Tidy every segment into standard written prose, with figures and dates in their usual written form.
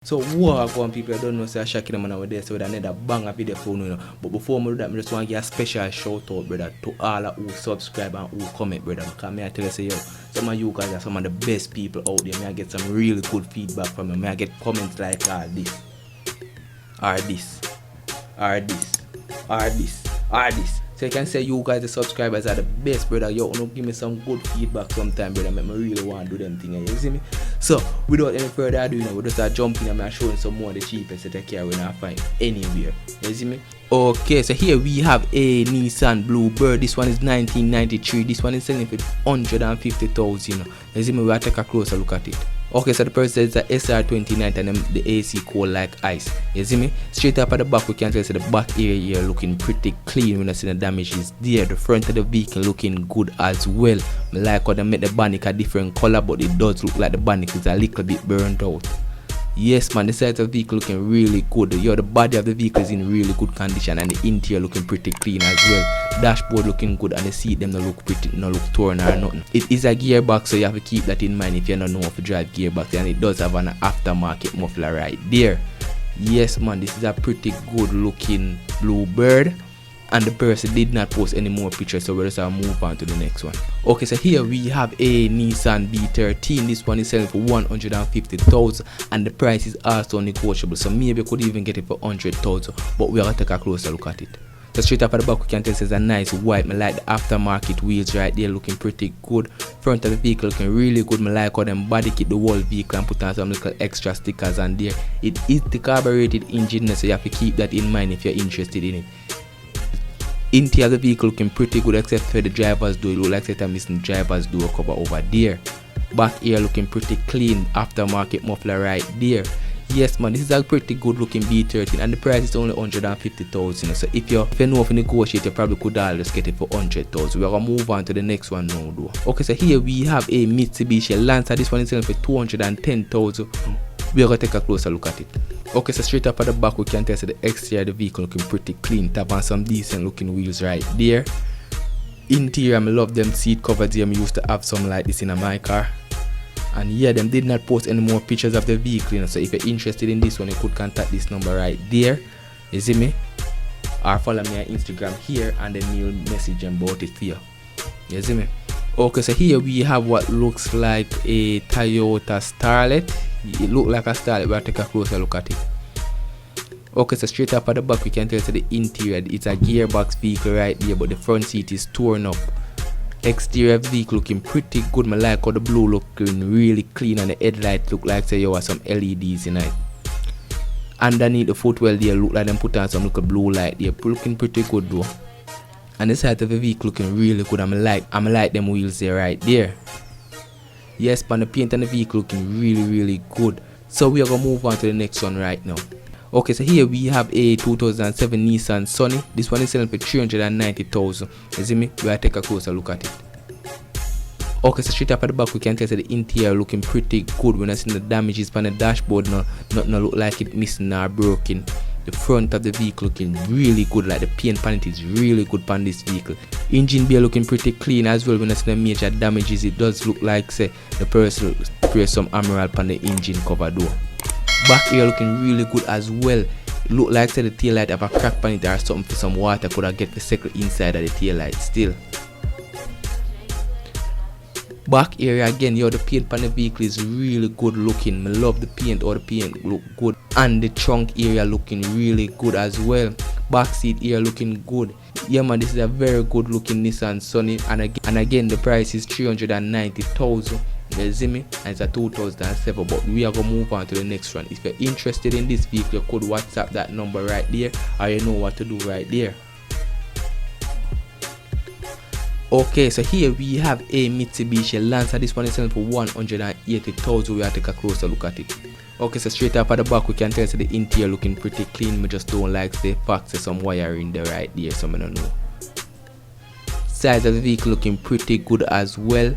So what one people I don't know say Shaki man over there so with another banger video for you know. But before I do that, I just want to give a special shout out, brother, to all who subscribe and who comment, brother. Because I tell you say yo, some of you guys are some of the best people out there. I get some really good feedback from them. I get comments like this. So you can say you guys the subscribers are the best, brother. Yo, no give me some good feedback sometime, brother. Make me really want to do them things. You see me? So without any further ado, you know, we just start jumping and I'm showing some more of the cheapest that I can we not find anywhere. You see me? Okay, so here we have a Nissan Bluebird. This one is 1993. This one is selling for 150,000. You know? You see me? We'll take a closer look at it. Okay, so the person says the SR29 and the AC cold like ice. You see me? Straight up at the back, we can tell the back area here looking pretty clean. When I see the damage is there. The front of the vehicle looking good as well. I like how they make the bonnet a different color, but it does look like the bonnet is a little bit burnt out. Yes, man, the side of the vehicle looking really good. Yo, the body of the vehicle is in really good condition and the interior looking pretty clean as well. Dashboard looking good and the seat them no look pretty, no look torn or nothing. It is a gearbox, so you have to keep that in mind if you don't know how to drive gearbox, and it does have an aftermarket muffler right there. Yes, man, this is a pretty good looking Bluebird. And the person did not post any more pictures, so we'll just move on to the next one. Okay, so here we have a Nissan B13. This one is selling for 150,000 and the price is also negotiable, so maybe you could even get it for 100,000, but we are going to take a closer look at it. So straight up at the back, we can tell it's a nice white. I like the aftermarket wheels right there, looking pretty good. Front of the vehicle looking really good. I like how them body kit the whole vehicle and put on some little extra stickers on there. It is the carbureted engine, so you have to keep that in mind if you're interested in it. Interior of the vehicle looking pretty good except for the driver's door. It looks like that I'm missing the driver's door cover over there. Back here looking pretty clean. Aftermarket muffler right there. Yes, man, this is a pretty good looking B13 and the price is only 150,000. So if you know if you negotiate, you probably could always get it for 100,000. We're gonna move on to the next one now though. Okay, so here we have a Mitsubishi Lancer. This one is selling for 210,000. We're gonna take a closer look at it. Okay, so straight up at the back, we can tell the exterior of the vehicle looking pretty clean. Tap on some decent looking wheels right there. Interior, I love them seat covers here. I used to have some like this in my car. And yeah, them did not post any more pictures of the vehicle, you know, so if you're interested in this one, you could contact this number right there. You see me? Or follow me on Instagram here and then you'll message them about it for you. You see me? Okay, so here we have what looks like a Toyota Starlet. It looks like a Starlet. We'll take a closer look at it. Okay, so straight up at the back, we can tell the interior. It's a gearbox vehicle right there, but the front seat is torn up. Exterior vehicle looking pretty good. I like how the blue looking really clean and the headlight look like say you have some LEDs in it. Underneath the footwell there look like them put on some little blue light there. Looking pretty good though. And the side of the vehicle looking really good. I'm like them wheels there right there. Yes, but the paint on the vehicle looking really good. So we are gonna move on to the next one right now. Okay, so here we have a 2007 Nissan Sunny. This one is selling for 390,000. You see me? We'll take a closer look at it. Okay, so straight up at the back, we can tell the interior looking pretty good. When I see the damages on the dashboard, nothing look like it missing or broken. The front of the vehicle looking really good, like the paint palette is really good on this vehicle. Engine bay looking pretty clean as well. When I see the major damages, it does look like say the person spray some emerald on the engine cover door. Back here looking really good as well. It look like say the tail light have a crack on it or something for some water could have get the circle inside of the tail light still. Back area again, yo, the paint on the vehicle is really good looking. I love the paint, or the paint look good. And the trunk area looking really good as well. Back seat area looking good. Yeah man, this is a very good looking Nissan Sunny, and again the price is 390,000. You see me? And it's a 2007, but we are gonna move on to the next one. If you're interested in this vehicle, you could WhatsApp that number right there, or you know what to do right there. Okay, so here we have a Mitsubishi Lancer. This one is selling for 180,000. We have to take a closer look at it. Okay, so straight up at the back, we can tell the interior looking pretty clean. We just don't like the fact there's some wiring there right there, so I don't know. Size of the vehicle looking pretty good as well.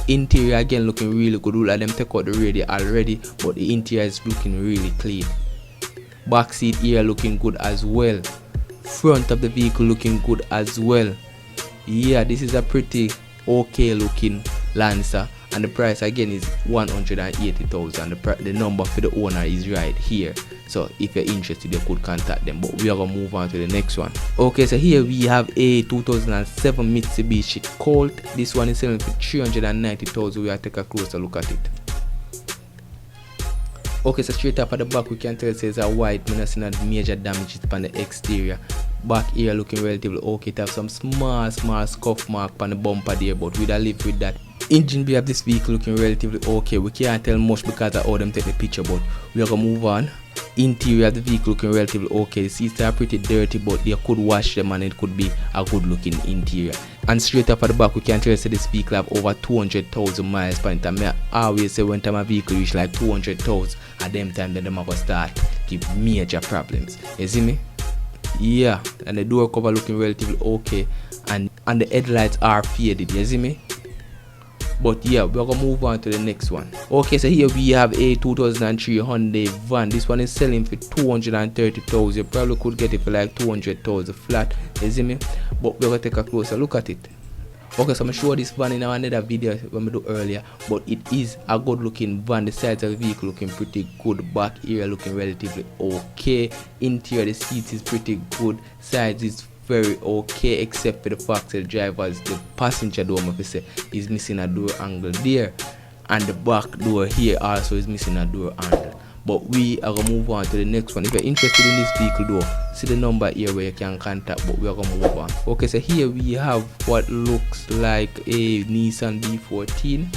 Interior again looking really good. Look like them take out the radio already, but the interior is looking really clean. Back seat here looking good as well. Front of the vehicle looking good as well. Yeah, this is a pretty okay looking Lancer. and the price again is 180,000. The number for the owner is right here, so if you're interested you could contact them. But we are gonna move on to the next one. Okay, so here we have a 2007 Mitsubishi Colt. This one is selling for 390,000. we are take a closer look at it. Okay, so straight up at the back we can tell it says a white, not seeing major damages on the exterior. Back here looking relatively okay. It have some small scuff mark on the bumper there, but we don't live with that. Engine bay of this vehicle looking relatively okay. We can't tell much because of how them take the picture, but we are gonna move on. Interior of the vehicle looking relatively okay. The seats are pretty dirty, but they could wash them and it could be a good looking interior. And straight up at the back we can tell say this vehicle have over 200,000 miles per time. I always say when time a vehicle reach like 200,000, at them time then them are gonna start give major problems. You see me? Yeah, and the door cover looking relatively okay, and the headlights are faded. You see me? But yeah, we're gonna move on to the next one. Okay, so here we have a 2003 Hyundai van. This one is selling for 230,000. You probably could get it for like 200,000 flat. You see me? But we're gonna take a closer look at it. Okay, so I'm sure this van in another video when we do earlier, but it is a good looking van. The sides of the vehicle looking pretty good. Back area looking relatively okay. Interior, the seats is pretty good. Sides is very okay, except for the fact that the passenger door, if you say, is missing a door angle there, and the back door here also is missing a door angle. But we are gonna move on to the next one. If you're interested in this vehicle though, see the number here where you can contact, but we are gonna move on. Okay, so here we have what looks like a Nissan B13.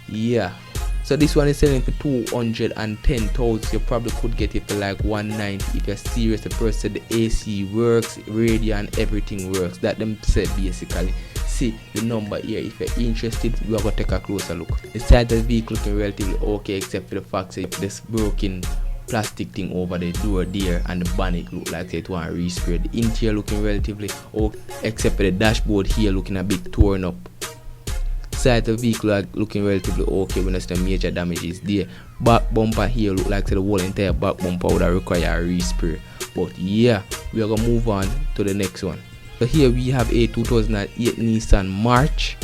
Yeah, so this one is selling for 210,000. You probably could get it for like 190 if you're serious. The person, the AC works, radio and everything works. That them said basically. See the number here. If you're interested, we are gonna take a closer look. The side of the vehicle looking relatively okay, except for the fact that this broken plastic thing over the door there, and the bonnet look like it want to respray. The interior looking relatively okay, except for the dashboard here looking a bit torn up. Side of the vehicle are looking relatively okay when there's no major damages there. Back bumper here look like the whole entire back bumper would require a respray. But yeah, we are gonna move on to the next one. So here we have a 2008 Nissan March.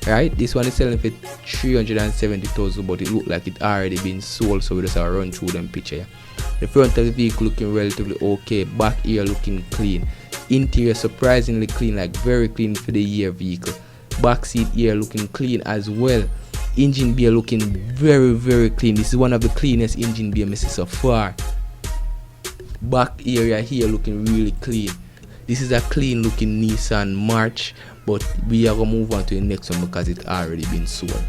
Right, this one is selling for 370,000, but it look like it already been sold, so we just have run through them picture. The front of the vehicle looking relatively okay. Back here looking clean. Interior surprisingly clean, like very clean for the year vehicle. Back seat here looking clean as well. Engine bay looking very clean. This is one of the cleanest engine bay I see so far. Back area here looking really clean. This is a clean looking Nissan March, but we are gonna move on to the next one because it already been sold.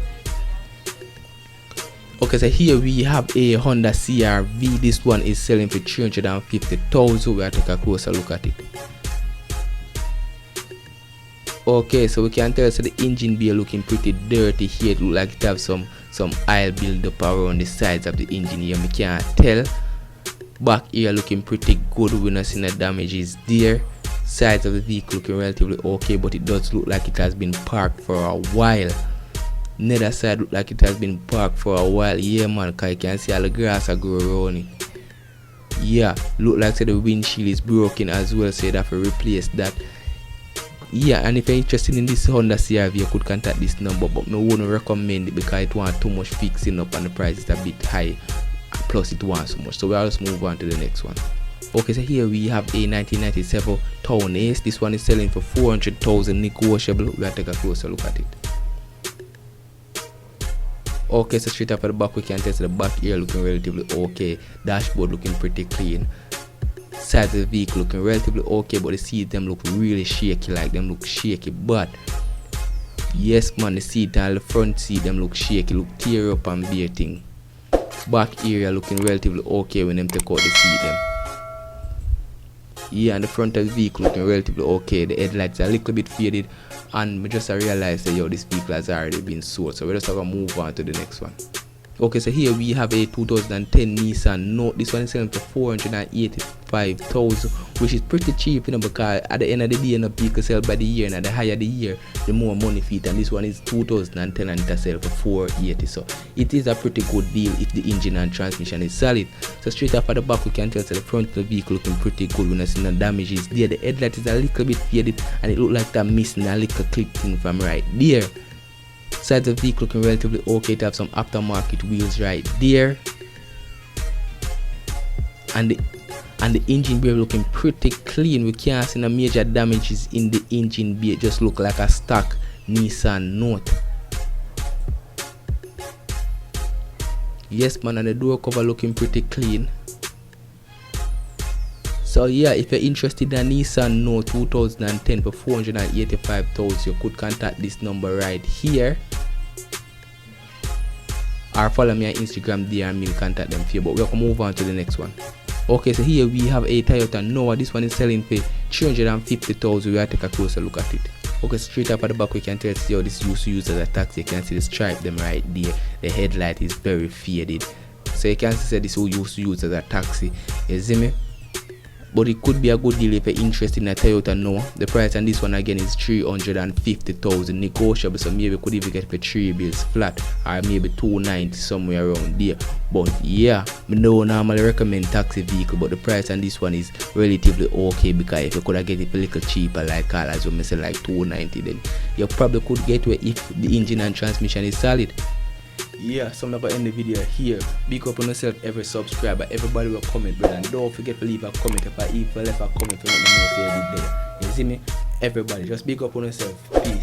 Okay, so here we have a Honda CR-V. This one is selling for 350,000. we are take a closer look at it. Okay, so we can tell so the engine bay looking pretty dirty here. It look like it have some oil build up around the sides of the engine here. We can't tell. Back here looking pretty good. We're not seeing the damages there. Sides of the vehicle looking relatively okay, but it does look like it has been parked for a while. Neither side look like it has been parked for a while. Yeah man, cause you can see all the grass are grow around it. Yeah, look like so the windshield is broken as well, so you have to replace that. Yeah, and if you're interested in this Honda CR-V, you could contact this number, but I wouldn't recommend it because it wants too much fixing up and the price is a bit high, plus it wants so much. So we'll just move on to the next one. Okay, so here we have a 1997 Town Ace. This one is selling for 400,000 negotiable. We'll take a closer look at it. Okay, so straight up at the back we can test the back here looking relatively okay. Dashboard looking pretty clean. Side of the vehicle looking relatively okay, but the seats them look really shaky, like them look shaky. But yes man, the seat and the front seat them look shaky, look tear up and bare thing. Back area looking relatively okay when them take out the seat them. Yeah, and the front of the vehicle looking relatively okay. The headlights are a little bit faded, and we just realized that this vehicle has already been sold, so we're just gonna move on to the next one. Okay, so here we have a 2010 Nissan Note. This one is selling for 485,000, which is pretty cheap, because at the end of the day, people sell by the year, and the higher the year, the more money fit. And this one is 2010 and it sell for 480. So it is a pretty good deal if the engine and transmission is solid. So straight up at the back, we can tell that the front of the vehicle looking pretty good. When I see no damages there, the headlight is a little bit faded, and it look like they're missing a little clip thing from right there. sides of the vehicle looking relatively okay to have some aftermarket wheels right there, and the engine bay looking pretty clean. We can't see no major damages in the engine bay. It just look like a stock Nissan Note. Yes man, and the door cover looking pretty clean. So yeah, if you're interested in a Nissan Note 2010 for 485,000, you could contact this number right here, or follow me on Instagram there and we'll contact them for you. But we'll move on to the next one. Okay, so here we have a Toyota Noah. This one is selling for 350,000. We'll take a closer look at it. Okay, straight up at the back we can tell see how this used to use as a taxi. You can see the stripe them right there. The headlight is very faded, so you can see this who used to use as a taxi. You see me? But it could be a good deal if you're interested in a Toyota Noah. The price on this one again is 350,000, negotiable, so maybe could even get for 3 bills flat, or maybe 290 somewhere around there. But yeah, I don't normally recommend taxi vehicle, but the price on this one is relatively okay, because if you could get it a little cheaper like cars, you may say like 290, then you probably could get where if the engine and transmission is solid. Yeah, so I'm gonna end the video here. Big up on yourself, every subscriber, everybody will comment, brother, and don't forget to leave a comment. If you left a comment, let me know if you did there. You see me? Everybody, just big up on yourself. Peace.